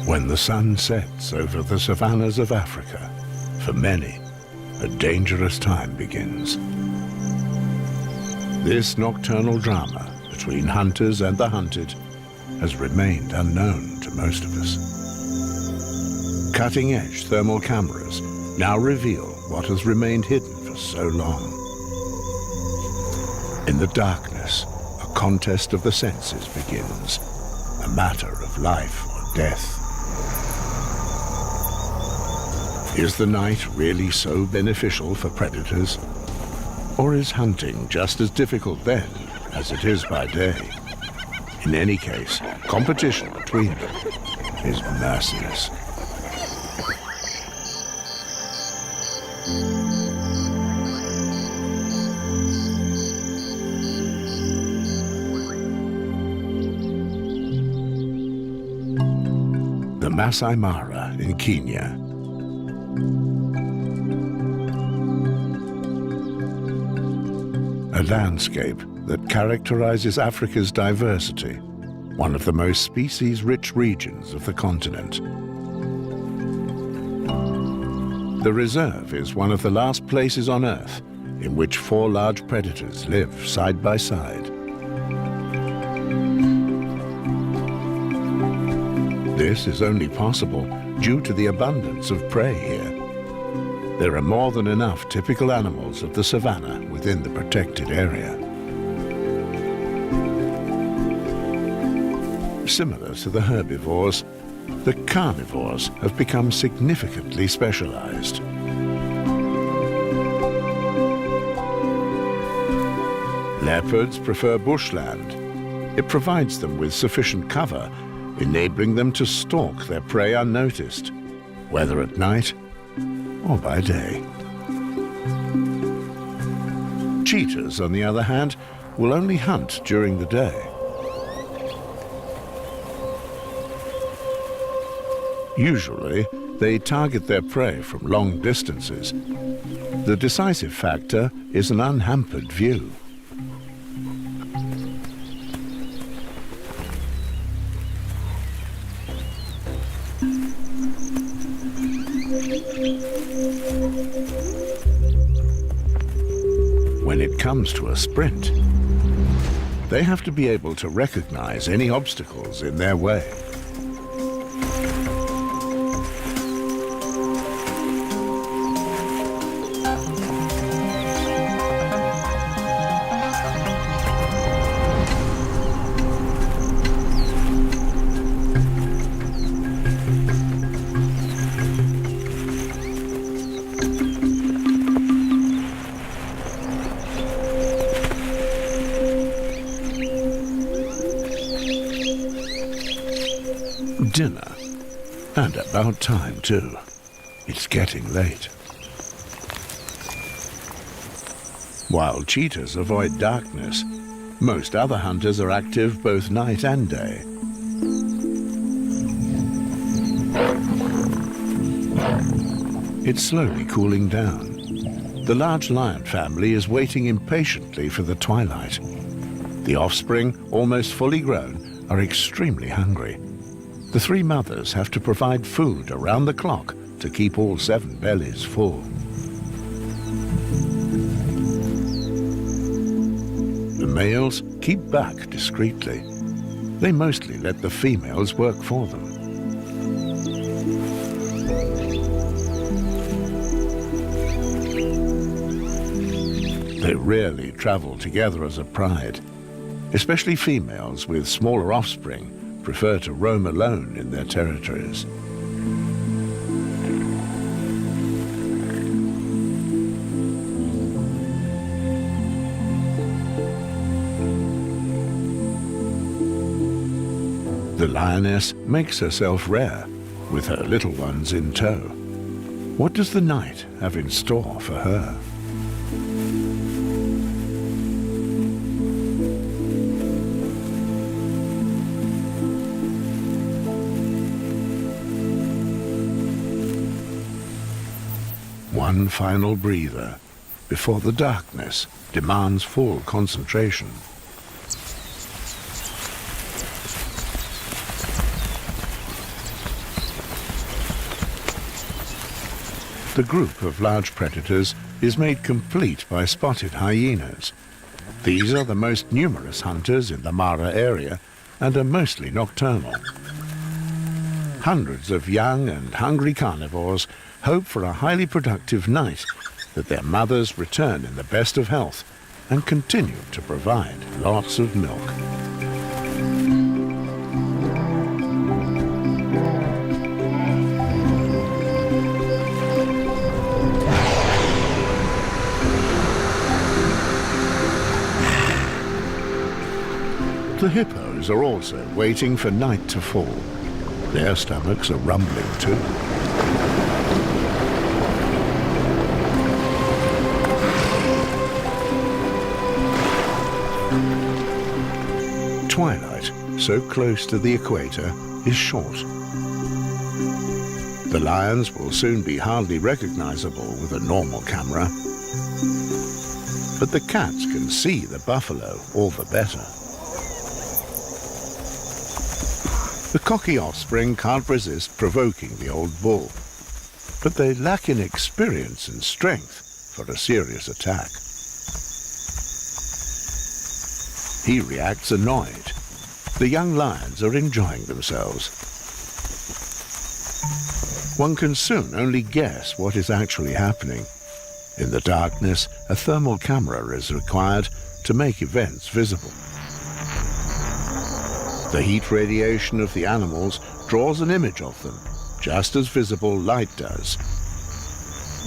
When the sun sets over the savannas of Africa, for many, a dangerous time begins. This nocturnal drama between hunters and the hunted has remained unknown to most of us. Cutting-edge thermal cameras now reveal what has remained hidden for so long. In the darkness, a contest of the senses begins, a matter of life or death. Is the night really so beneficial for predators? Or is hunting just as difficult then as it is by day? In any case, competition between them is merciless. The Masai Mara in Kenya. A landscape that characterizes Africa's diversity, one of the most species-rich regions of the continent. The reserve is one of the last places on Earth in which 4 large predators live side by side. This is only possible due to the abundance of prey here. There are more than enough typical animals of the savanna within the protected area. Similar to the herbivores, the carnivores have become significantly specialized. Leopards prefer bushland. It provides them with sufficient cover, enabling them to stalk their prey unnoticed, whether at night or by day. Cheetahs, on the other hand, will only hunt during the day. Usually, they target their prey from long distances. The decisive factor is an unhampered view. When it comes to a sprint, they have to be able to recognize any obstacles in their way. Dinner. And about time, too. It's getting late. While cheetahs avoid darkness, most other hunters are active both night and day. It's slowly cooling down. The large lion family is waiting impatiently for the twilight. The offspring, almost fully grown, are extremely hungry. The 3 mothers have to provide food around the clock to keep all 7 bellies full. The males keep back discreetly. They mostly let the females work for them. They rarely travel together as a pride. Especially females with smaller offspring prefer to roam alone in their territories. The lioness makes herself rare, with her little ones in tow. What does the night have in store for her? One final breather before the darkness demands full concentration. The group of large predators is made complete by spotted hyenas. These are the most numerous hunters in the Mara area and are mostly nocturnal. Hundreds of young and hungry carnivores hope for a highly productive night, that their mothers return in the best of health and continue to provide lots of milk. The hippos are also waiting for night to fall. Their stomachs are rumbling too. Twilight, so close to the equator, is short. The lions will soon be hardly recognizable with a normal camera. But the cats can see the buffalo all the better. The cocky offspring can't resist provoking the old bull, but they lack in experience and strength for a serious attack. He reacts annoyed. The young lions are enjoying themselves. One can soon only guess what is actually happening. In the darkness, a thermal camera is required to make events visible. The heat radiation of the animals draws an image of them, just as visible light does.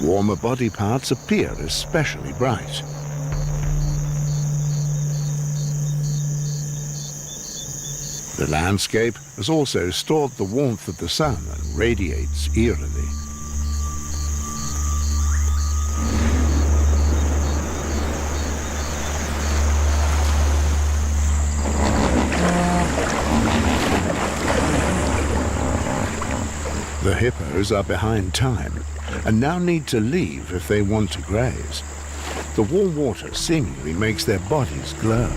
Warmer body parts appear especially bright. The landscape has also stored the warmth of the sun and radiates eerily. The hippos are behind time and now need to leave if they want to graze. The warm water seemingly makes their bodies glow.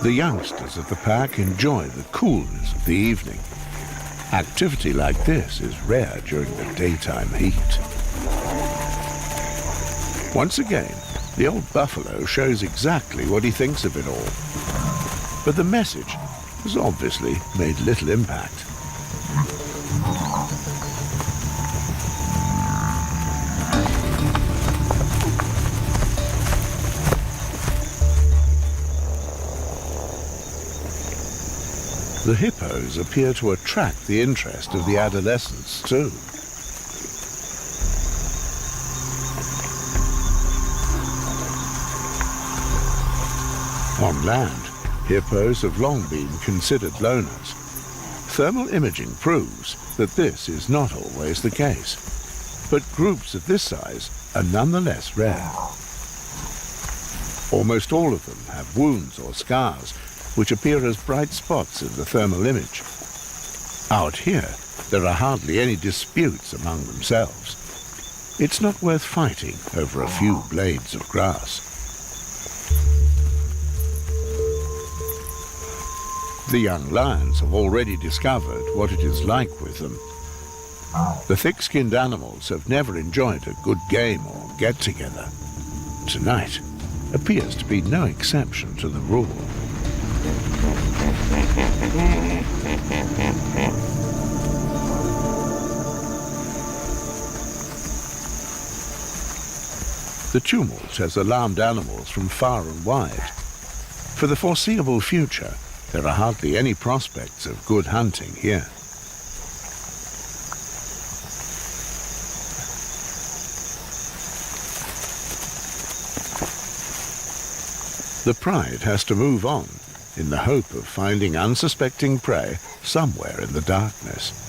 The youngsters of the pack enjoy the coolness of the evening. Activity like this is rare during the daytime heat. Once again, the old buffalo shows exactly what he thinks of it all. But the message has obviously made little impact. The hippos appear to attract the interest of the adolescents too. On land, hippos have long been considered loners. Thermal imaging proves that this is not always the case, but groups of this size are nonetheless rare. Almost all of them have wounds or scars which appear as bright spots in the thermal image. Out here, there are hardly any disputes among themselves. It's not worth fighting over a few blades of grass. The young lions have already discovered what it is like with them. The thick-skinned animals have never enjoyed a good game or get-together. Tonight appears to be no exception to the rule. The tumult has alarmed animals from far and wide. For the foreseeable future, there are hardly any prospects of good hunting here. The pride has to move on in the hope of finding unsuspecting prey somewhere in the darkness.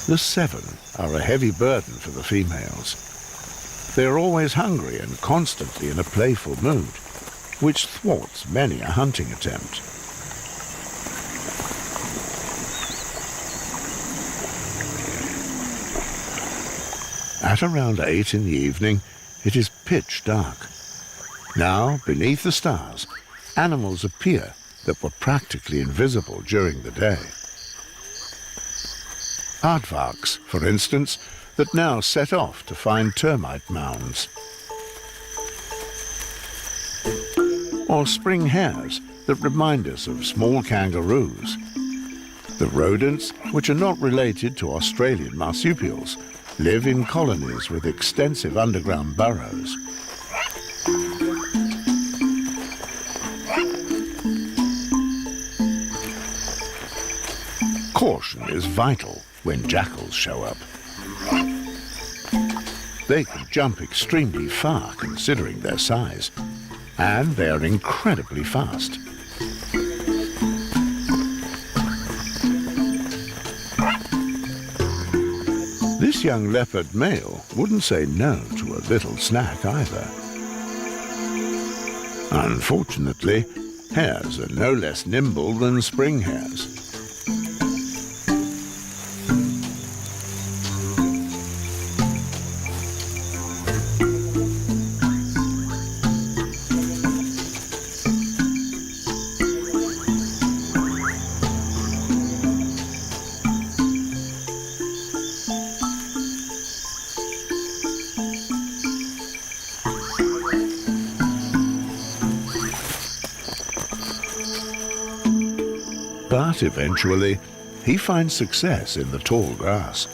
The seven are a heavy burden for the females. They are always hungry and constantly in a playful mood, which thwarts many a hunting attempt. At around 8 in the evening, it is pitch dark. Now, beneath the stars, animals appear that were practically invisible during the day. Aardvarks, for instance, that now set off to find termite mounds. Or spring hares that remind us of small kangaroos. The rodents, which are not related to Australian marsupials, live in colonies with extensive underground burrows. Caution is vital when jackals show up. They can jump extremely far considering their size, and they are incredibly fast. This young leopard male wouldn't say no to a little snack either. Unfortunately, hares are no less nimble than spring hares. But eventually, he finds success in the tall grass.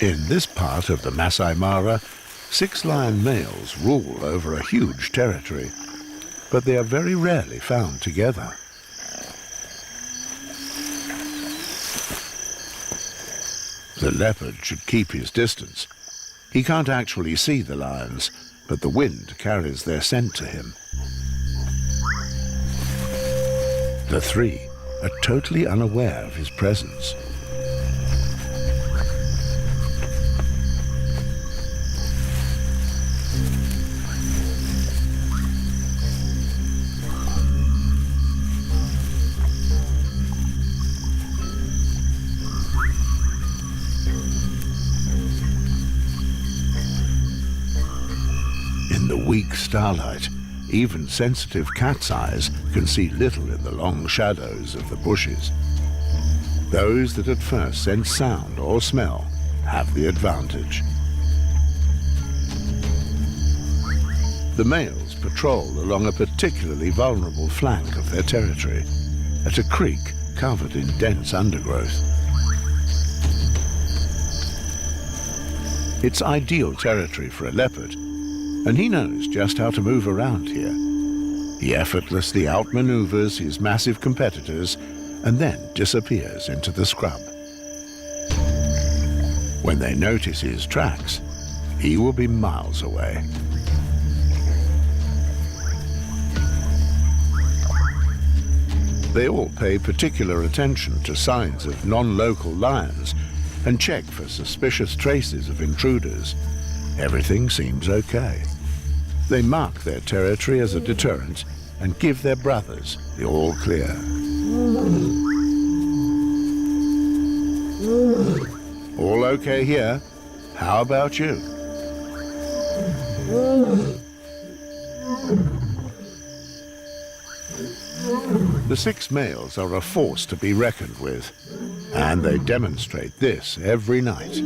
In this part of the Masai Mara, 6 lion males rule over a huge territory, but they are very rarely found together. The leopard should keep his distance. He can't actually see the lions, but the wind carries their scent to him. The 3 are totally unaware of his presence. In the weak starlight, even sensitive cat's eyes can see little in the long shadows of the bushes. Those that at first sense sound or smell have the advantage. The males patrol along a particularly vulnerable flank of their territory, at a creek covered in dense undergrowth. It's ideal territory for a leopard, and he knows just how to move around here. He effortlessly outmaneuvers his massive competitors and then disappears into the scrub. When they notice his tracks, he will be miles away. They all pay particular attention to signs of non-local lions and check for suspicious traces of intruders. Everything seems okay. They mark their territory as a deterrent and give their brothers the all clear. All okay here? How about you? The 6 males are a force to be reckoned with, and they demonstrate this every night.